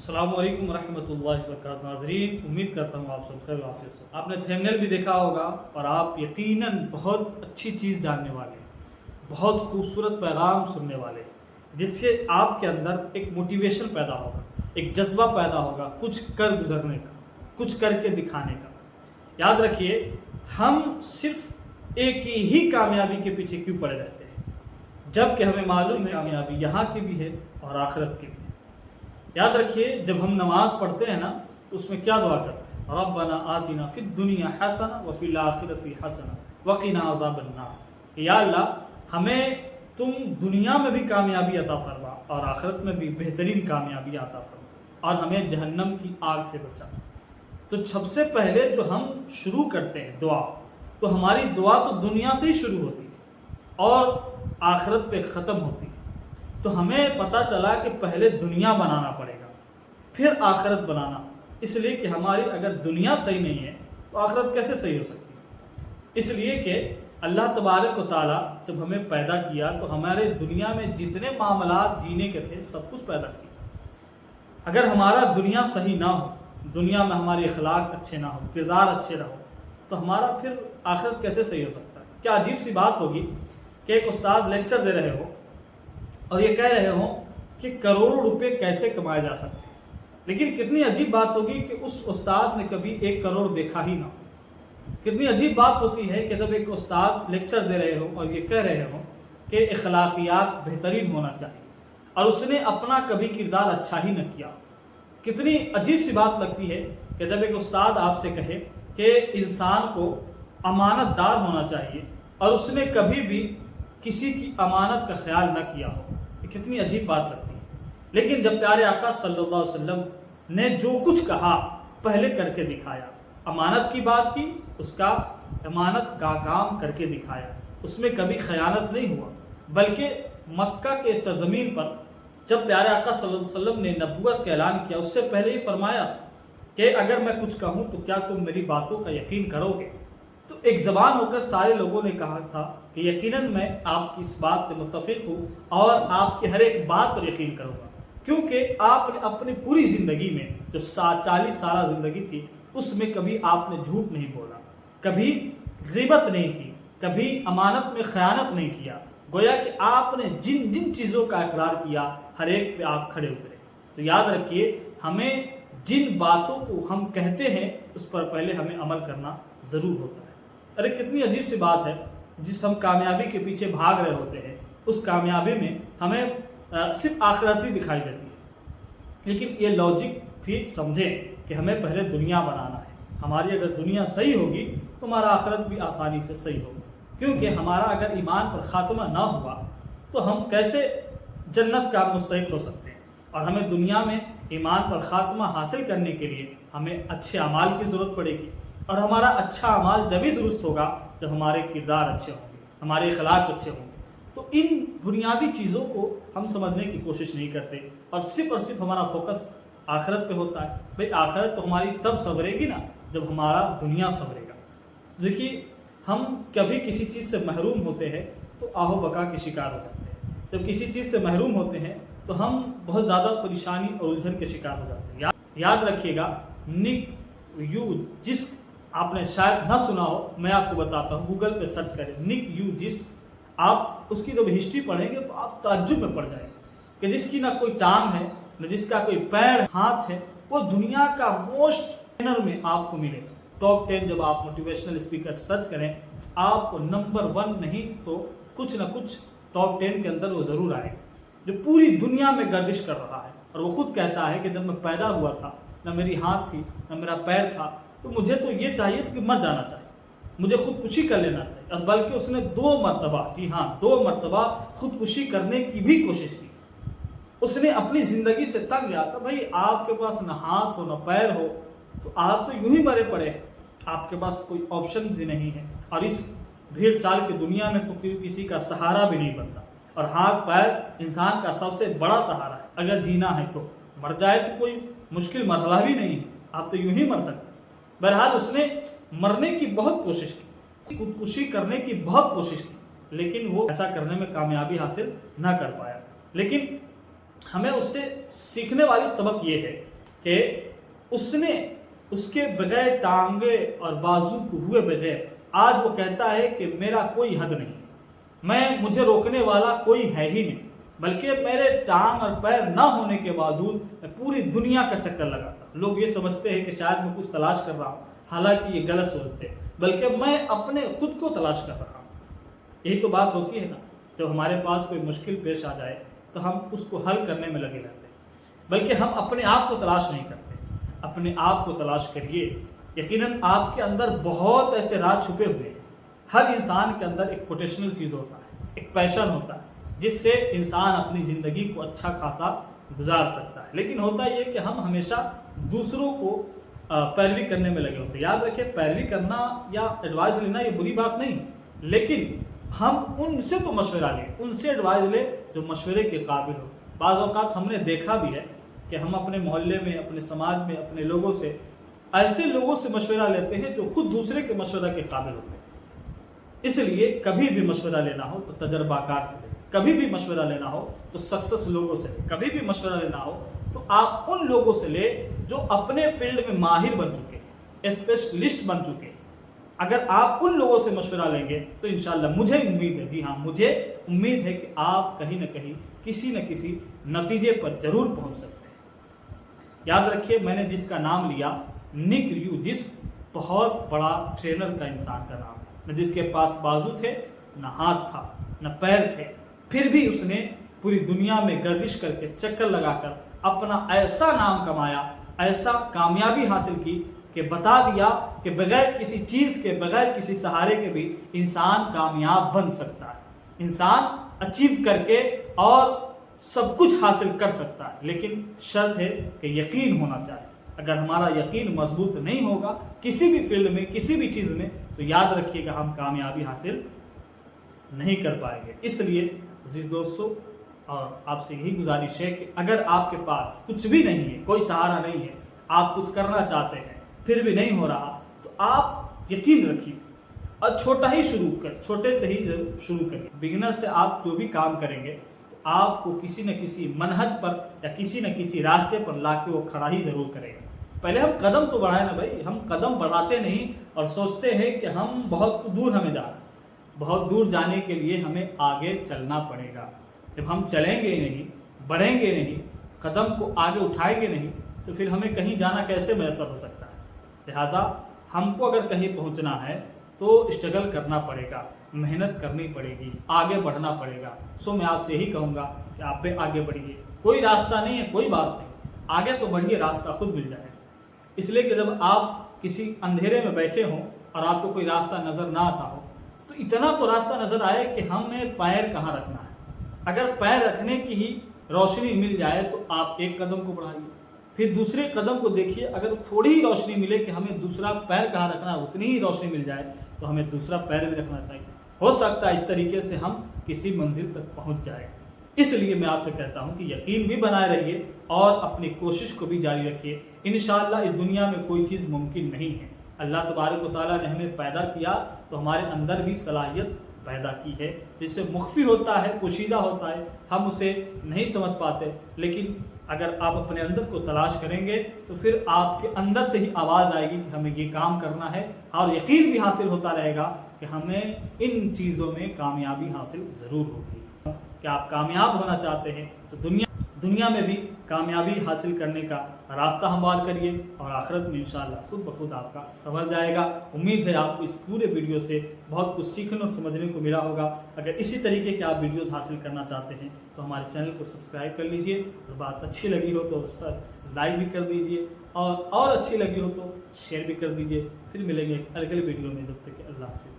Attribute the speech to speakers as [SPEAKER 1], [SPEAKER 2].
[SPEAKER 1] السلام علیکم ورحمۃ اللہ وبرکاتہ ناظرین، امید کرتا ہوں آپ سب خیر و عافیت سے۔ آپ نے تھمبنیل بھی دیکھا ہوگا اور آپ یقیناً بہت اچھی چیز جاننے والے ہیں، بہت خوبصورت پیغام سننے والے ہیں، جس سے آپ کے اندر ایک موٹیویشن پیدا ہوگا، ایک جذبہ پیدا ہوگا کچھ کر گزرنے کا، کچھ کر کے دکھانے کا۔ یاد رکھیے، ہم صرف ایک ہی کامیابی کے پیچھے کیوں پڑے رہتے ہیں، جب کہ ہمیں معلوم ہے کامیابی یہاں کی بھی ہے اور آخرت کی بھی ہے۔ یاد رکھیے، جب ہم نماز پڑھتے ہیں نا تو اس میں کیا دعا کرتے ہیں؟ ربنا آتنا فی الدنیا حسنہ وفی الآخرۃ حسنہ وقنا عذاب النار۔ یا اللہ، ہمیں تم دنیا میں بھی کامیابی عطا فرما اور آخرت میں بھی بہترین کامیابی عطا فرما، اور ہمیں جہنم کی آگ سے بچا۔ تو سب سے پہلے جو ہم شروع کرتے ہیں دعا، تو ہماری دعا تو دنیا سے ہی شروع ہوتی ہے اور آخرت پہ ختم ہوتی ہے۔ تو ہمیں پتہ چلا کہ پہلے دنیا بنانا پڑے گا، پھر آخرت بنانا، اس لیے کہ ہماری اگر دنیا صحیح نہیں ہے تو آخرت کیسے صحیح ہو سکتی ہے؟ اس لیے کہ اللہ تبارک و تعالیٰ جب ہمیں پیدا کیا تو ہمارے دنیا میں جتنے معاملات جینے کے تھے سب کچھ پیدا کیا۔ اگر ہمارا دنیا صحیح نہ ہو، دنیا میں ہمارے اخلاق اچھے نہ ہو، کردار اچھے نہ ہو، تو ہمارا پھر آخرت کیسے صحیح ہو سکتا ہے؟ کیا عجیب سی بات ہوگی کہ ایک استاد لیکچر دے رہے ہو اور یہ کہہ رہے ہوں کہ کروڑوں روپے کیسے کمائے جا سکتے ہیں، لیکن کتنی عجیب بات ہوگی کہ اس استاد نے کبھی 1 کروڑ دیکھا ہی نہ ہو۔ کتنی عجیب بات ہوتی ہے کہ جب ایک استاد لیکچر دے رہے ہوں اور یہ کہہ رہے ہوں کہ اخلاقیات بہترین ہونا چاہیے اور اس نے اپنا کبھی کردار اچھا ہی نہ کیا۔ کتنی عجیب سی بات لگتی ہے کہ جب ایک استاد آپ سے کہے کہ انسان کو امانت دار ہونا چاہیے اور اس نے کبھی بھی کسی کی امانت کا خیال نہ کیا ہو، کتنی عجیب بات لگتی ہے۔ لیکن جب پیارے آقا صلی اللہ علیہ وسلم نے جو کچھ کہا پہلے کر کے دکھایا، امانت کی بات کی، اس کا امانت کا کام کر کے دکھایا، اس میں کبھی خیانت نہیں ہوا، بلکہ مکہ کے سرزمین پر جب پیارے آقا صلی اللہ علیہ وسلم نے نبوت کا اعلان کیا، اس سے پہلے ہی فرمایا کہ اگر میں کچھ کہوں تو کیا تم میری باتوں کا یقین کرو گے؟ تو ایک زبان ہو کر سارے لوگوں نے کہا تھا کہ یقیناً میں آپ کی اس بات سے متفق ہوں اور آپ کی ہر ایک بات پر یقین کروں گا، کیونکہ آپ نے اپنی پوری زندگی میں جو 40 سالہ زندگی تھی اس میں کبھی آپ نے جھوٹ نہیں بولا، کبھی غیبت نہیں کی، کبھی امانت میں خیانت نہیں کیا۔ گویا کہ آپ نے جن جن چیزوں کا اقرار کیا ہر ایک پہ آپ کھڑے اترے۔ تو یاد رکھیے، ہمیں جن باتوں کو ہم کہتے ہیں اس پر پہلے ہمیں عمل کرنا ضرور ہوتا ہے۔ ارے کتنی عجیب سی بات ہے، جس ہم کامیابی کے پیچھے بھاگ رہے ہوتے ہیں اس کامیابی میں ہمیں صرف آخرت ہی دکھائی دیتی ہے، لیکن یہ لاجک بھی سمجھیں کہ ہمیں پہلے دنیا بنانا ہے۔ ہماری اگر دنیا صحیح ہوگی تو ہمارا آخرت بھی آسانی سے صحیح ہوگا، کیونکہ ہمارا اگر ایمان پر خاتمہ نہ ہوا تو ہم کیسے جنت کا مستحق ہو سکتے ہیں؟ اور ہمیں دنیا میں ایمان پر خاتمہ حاصل کرنے کے لیے ہمیں اچھے اعمال کی ضرورت پڑے گی، اور ہمارا اچھا اعمال جب ہی درست ہوگا جب ہمارے کردار اچھے ہوں گے، ہمارے اخلاق اچھے ہوں گے۔ تو ان بنیادی چیزوں کو ہم سمجھنے کی کوشش نہیں کرتے اور صرف ہمارا فوکس آخرت پہ ہوتا ہے۔ بھئی آخرت تو ہماری تب سنورے گی نا جب ہمارا دنیا سنورے گا۔ دیکھیے، ہم کبھی کسی چیز سے محروم ہوتے ہیں تو آہو بکا کے شکار ہو جاتے ہیں۔ جب کسی چیز سے محروم ہوتے ہیں تو ہم بہت زیادہ پریشانی اور الجھن کے شکار ہو جاتے ہیں۔ یاد رکھیے گا، نک یو جس آپ نے شاید نہ سنا ہو، میں آپ کو بتاتا ہوں، گوگل پہ سرچ کریں نک یو جس، آپ اس کی جب ہسٹری پڑھیں گے تو آپ تعجب میں پڑ جائیں گے کہ جس کی نہ کوئی ٹانگ ہے، نہ جس کا کوئی پیر ہاتھ ہے، وہ دنیا کا موسٹ ٹرینر میں آپ کو ملے گا۔ ٹاپ 10 جب آپ موٹیویشنل اسپیکر سرچ کریں، آپ کو نمبر 1 نہیں تو کچھ نہ کچھ ٹاپ 10 کے اندر وہ ضرور آئے گا، جو پوری دنیا میں گردش کر رہا ہے۔ اور وہ خود کہتا ہے کہ جب میں پیدا ہوا تھا نہ میری ہاتھ تھی نہ میرا پیر تھا، تو مجھے تو یہ چاہیے تھا کہ مر جانا چاہیے، مجھے خودکشی کر لینا چاہیے، اور بلکہ اس نے 2 مرتبہ، جی ہاں 2 مرتبہ خودکشی کرنے کی بھی کوشش کی۔ اس نے اپنی زندگی سے تنگ گیا تھا۔ بھائی آپ کے پاس نہ ہاتھ ہو نہ پیر ہو تو آپ تو یوں ہی مرے پڑے ہیں، آپ کے پاس کوئی آپشن بھی نہیں ہے، اور اس بھیڑ چال کی دنیا میں تو کسی کا سہارا بھی نہیں بنتا، اور ہاتھ پیر انسان کا سب سے بڑا سہارا ہے۔ اگر جینا ہے تو مر جائے تو کوئی مشکل مرحلہ بھی نہیں ہے، آپ تو یوں ہی مر سکتے۔ بہرحال اس نے مرنے کی بہت کوشش کی، خودکشی کرنے کی بہت کوشش کی، لیکن وہ ایسا کرنے میں کامیابی حاصل نہ کر پایا۔ لیکن ہمیں اس سے سیکھنے والی سبق یہ ہے کہ اس کے بغیر ٹانگے اور بازو کو ہوئے بغیر آج وہ کہتا ہے کہ میرا کوئی حد نہیں، مجھے روکنے والا کوئی ہے ہی نہیں، بلکہ میرے ٹانگ اور پیر نہ ہونے کے باوجود میں پوری دنیا کا چکر لگاتا ہوں۔ لوگ یہ سمجھتے ہیں کہ شاید میں کچھ تلاش کر رہا ہوں، حالانکہ یہ غلط سوچتے ہیں، بلکہ میں اپنے خود کو تلاش کر رہا ہوں۔ یہی تو بات ہوتی ہے نا، جب ہمارے پاس کوئی مشکل پیش آ جائے تو ہم اس کو حل کرنے میں لگے رہتے ہیں، بلکہ ہم اپنے آپ کو تلاش نہیں کرتے۔ اپنے آپ کو تلاش کریے، یقیناً آپ کے اندر بہت ایسے راز چھپے ہوئے ہیں۔ ہر انسان کے اندر ایک پوٹینشیل چیز ہوتا ہے، ایک پیشن ہوتا ہے، جس سے انسان اپنی زندگی کو اچھا خاصا گزار سکتا ہے۔ لیکن ہوتا یہ کہ ہم ہمیشہ دوسروں کو پیروی کرنے میں لگے ہوتے ہیں۔ یاد رکھیں، پیروی کرنا یا ایڈوائز لینا یہ بری بات نہیں، لیکن ہم ان سے تو مشورہ لیں، ان سے ایڈوائز لیں جو مشورے کے قابل ہو۔ بعض اوقات ہم نے دیکھا بھی ہے کہ ہم اپنے محلے میں، اپنے سماج میں، اپنے لوگوں سے ایسے لوگوں سے مشورہ لیتے ہیں جو خود دوسرے کے مشورہ کے قابل ہوتے ہیں۔ اس لیے کبھی بھی مشورہ لینا ہو تو تجربہ کار سے لیں، کبھی بھی مشورہ لینا ہو تو سکسیس لوگوں سے لیں، کبھی بھی مشورہ لینا ہو تو آپ ان لوگوں سے لیں جو اپنے فیلڈ میں ماہر بن چکے ہیں، اسپیشلسٹ بن چکے ہیں۔ اگر آپ ان لوگوں سے مشورہ لیں گے تو انشاءاللہ مجھے امید ہے، جی ہاں مجھے امید ہے کہ آپ کہیں نہ کہیں کسی نہ کسی نتیجے پر ضرور پہنچ سکتے ہیں۔ یاد رکھیے، میں نے جس کا نام لیا نک ویوجس، بہت بڑا ٹرینر کا انسان کا نام، نہ جس کے پاس بازو تھے، نہ ہاتھ تھا، نہ پیر تھے، پھر بھی اس نے پوری دنیا میں گردش کر کے چکر لگا کر اپنا ایسا نام کمایا، ایسا کامیابی حاصل کی کہ بتا دیا کہ بغیر کسی چیز کے، بغیر کسی سہارے کے بھی انسان کامیاب بن سکتا ہے، انسان اچیو کر کے اور سب کچھ حاصل کر سکتا ہے، لیکن شرط ہے کہ یقین ہونا چاہیے۔ اگر ہمارا یقین مضبوط نہیں ہوگا کسی بھی فیلڈ میں، کسی بھی چیز میں، تو یاد رکھیے گا ہم کامیابی حاصل نہیں کر پائیں گے۔ اس لیے عزیز دوستو، اور آپ سے یہی گزارش ہے کہ اگر آپ کے پاس کچھ بھی نہیں ہے، کوئی سہارا نہیں ہے، آپ کچھ کرنا چاہتے ہیں پھر بھی نہیں ہو رہا، تو آپ یقین رکھیے اور چھوٹے سے ہی شروع کریں۔ بگنر سے آپ جو بھی کام کریں گے تو آپ کو کسی نہ کسی منہج پر یا کسی نہ کسی راستے پر لا کے وہ کھڑا ہی ضرور کرے گا۔ پہلے ہم قدم تو بڑھائیں نا بھائی، ہم قدم بڑھاتے نہیں اور سوچتے ہیں کہ ہم بہت دور ہمیں جانا ہے۔ بہت دور جانے کے لیے ہمیں آگے چلنا پڑے گا۔ جب ہم چلیں گے نہیں، بڑھیں گے نہیں، قدم کو آگے اٹھائیں گے نہیں، تو پھر ہمیں کہیں جانا کیسے میسر ہو سکتا ہے؟ لہٰذا ہم کو اگر کہیں پہنچنا ہے تو اسٹرگل کرنا پڑے گا، محنت کرنی پڑے گی، آگے بڑھنا پڑے گا۔ میں آپ سے یہی کہوں گا کہ آپ بھی آگے بڑھیے۔ کوئی راستہ نہیں ہے، کوئی بات نہیں، آگے تو بڑھیے، راستہ خود مل جائے گا۔ اس لیے کہ جب آپ کسی اندھیرے میں بیٹھے ہوں اور آپ کو کوئی راستہ نظر نہ آتا ہو تو اتنا تو راستہ نظر آئے کہ ہمیں پیر کہاں رکھنا ہے۔ اگر پیر رکھنے کی ہی روشنی مل جائے تو آپ ایک قدم کو بڑھائیے، پھر دوسرے قدم کو دیکھیے، اگر تھوڑی ہی روشنی ملے کہ ہمیں دوسرا پیر کہاں رکھنا ہے، اتنی ہی روشنی مل جائے تو ہمیں دوسرا پیر بھی رکھنا چاہیے۔ ہو سکتا ہے اس طریقے سے ہم کسی منزل تک پہنچ جائیں۔ اس لیے میں آپ سے کہتا ہوں کہ یقین بھی بنائے رہیے اور اپنی کوشش کو بھی جاری رکھیے۔ انشاءاللہ اس دنیا میں کوئی چیز ممکن نہیں ہے۔ اللہ تبارک و تعالیٰ نے ہمیں پیدا کیا تو ہمارے اندر بھی صلاحیت پیدا کی ہے، جس سے مخفی ہوتا ہے، پوشیدہ ہوتا ہے، ہم اسے نہیں سمجھ پاتے، لیکن اگر آپ اپنے اندر کو تلاش کریں گے تو پھر آپ کے اندر سے ہی آواز آئے گی کہ ہمیں یہ کام کرنا ہے، اور یقین بھی حاصل ہوتا رہے گا کہ ہمیں ان چیزوں میں کامیابی حاصل ضرور ہوگی۔ کہ آپ کامیاب ہونا چاہتے ہیں تو دنیا میں بھی کامیابی حاصل کرنے کا راستہ ہموار کریے، اور آخرت میں انشاءاللہ خود بخود آپ کا سنور جائے گا۔ امید ہے آپ کو اس پورے ویڈیو سے بہت کچھ سیکھنے اور سمجھنے کو ملا ہوگا۔ اگر اسی طریقے کے آپ ویڈیوز حاصل کرنا چاہتے ہیں تو ہمارے چینل کو سبسکرائب کر لیجئے، اور بات اچھی لگی ہو تو لائک بھی کر دیجئے، اور اچھی لگی ہو تو شیئر بھی کر دیجئے۔ پھر ملیں گے ایک اگلے ویڈیو میں، جب تک کہ اللہ حافظ۔